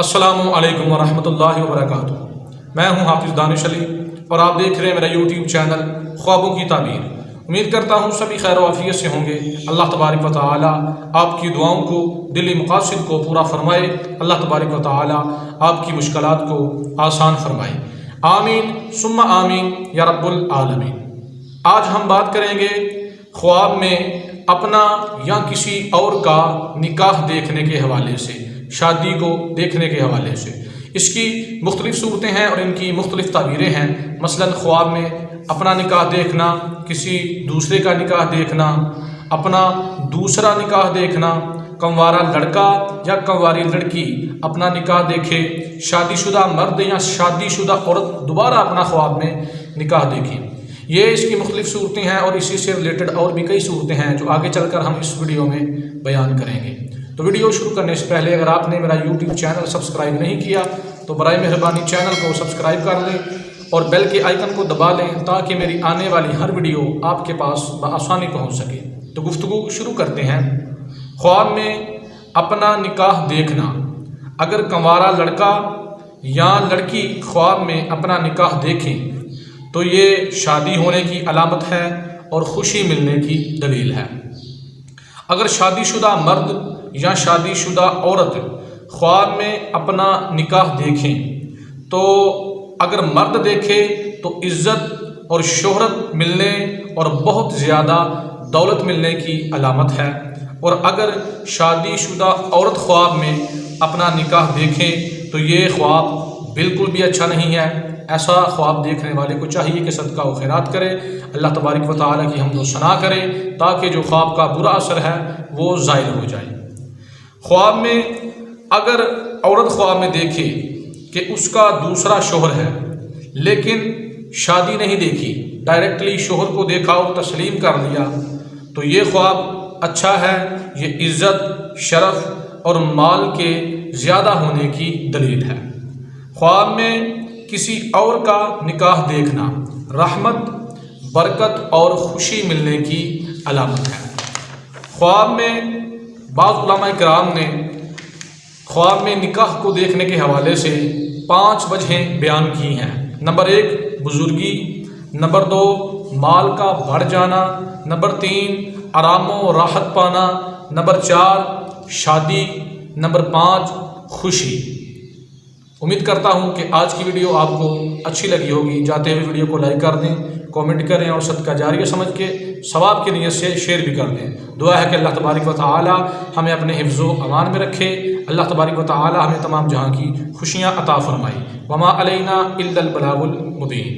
अस्सलामु अलैकुम वरहमतुल्लाहि वबरकातुह। मैं हूं हाफिज़ दानिश अली और आप देख रहे हैं मेरा यूट्यूब चैनल ख्वाबों की ताबीर। उम्मीद करता हूं सभी खैर वाफियत से होंगे। अल्लाह तबारक व तआला आपकी दुआओं को, दिली मकासद को पूरा फरमाए। अल्लाह तबारक व तआला आपकी मुश्किलात को आसान फरमाए। आमीन सुम्मा आमीन या रब्बुल आलमीन। आज हम बात करेंगे ख्वाब में अपना या किसी और का निकाह देखने के हवाले से, शादी को देखने के हवाले से। इसकी मुख्तलिफ़ सूरतें हैं और इनकी मुख्तलिफ़ ताबीरें हैं। मसलन ख्वाब में अपना निकाह देखना, किसी दूसरे का निकाह देखना, अपना दूसरा निकाह देखना, कंवारा लड़का या कंवारी लड़की अपना निकाह देखे, शादीशुदा मर्द या शादीशुदा औरत दोबारा अपना ख्वाब में निकाह देखे। ये इसकी मुख्तलिफ़ सूरतें हैं और इसी से रिलेटेड और भी कई सूरतें हैं जो आगे चलकर हम इस वीडियो में बयान करेंगे। तो वीडियो शुरू करने से पहले अगर आपने मेरा यूट्यूब चैनल सब्सक्राइब नहीं किया तो बराए मेहरबानी चैनल को सब्सक्राइब कर लें और बेल के आइकन को दबा लें ताकि मेरी आने वाली हर वीडियो आपके पास बआसानी पहुंच सके। तो गुफ्तगू शुरू करते हैं। ख्वाब में अपना निकाह देखना। अगर कंवारा लड़का या लड़की ख्वाब में अपना निकाह देखें तो ये शादी होने की अलामत है और ख़ुशी मिलने की दलील है। अगर शादीशुदा मर्द या शादीशुदा औरत ख्वाब में अपना निकाह देखें तो अगर मर्द देखे तो इज़्ज़त और शोहरत मिलने और बहुत ज़्यादा दौलत मिलने की अलामत है। और अगर शादीशुदा औरत ख्वाब में अपना निकाह देखें तो ये ख्वाब बिल्कुल भी अच्छा नहीं है। ऐसा ख्वाब देखने वाले को चाहिए कि सदका व खैरात करे, अल्लाह तबारक व तआला की हम्द व सना करे ताकि जो ख्वाब का बुरा असर है वो ज़ाइल हो जाए। ख्वाब में अगर औरत ख्वाब में देखे कि उसका दूसरा शोहर है लेकिन शादी नहीं देखी, डायरेक्टली शोहर को देखा और तस्लीम कर लिया, तो ये ख्वाब अच्छा है। ये इज़्ज़त, शरफ़ और माल के ज़्यादा होने की दलील है। ख्वाब में किसी और का निकाह देखना रहमत, बरकत और ख़ुशी मिलने की अलामत है। ख्वाब में बाज़ उलमा इकराम ने ख्वाब में निकाह को देखने के हवाले से 5 वजहें बयान की हैं। नंबर 1 बुज़ुर्गी, नंबर 2 माल का बढ़ जाना, नंबर 3 आराम और राहत पाना, नंबर 4 शादी, नंबर 5 खुशी। उम्मीद करता हूं कि आज की वीडियो आपको अच्छी लगी होगी। जाते हुए वीडियो को लाइक कर दें, कमेंट करें और सदका जारिया समझ के सवाब की नीयत से शेयर भी कर दें। दुआ है कि अल्लाह तबारक व तआला हमें अपने हिफ्ज़ो अमान में रखे। अल्लाह तबारक व तआला हमें तमाम जहां की खुशियाँ अता फरमाए। वमा अलैना इल्लल बलागुल मुबीन।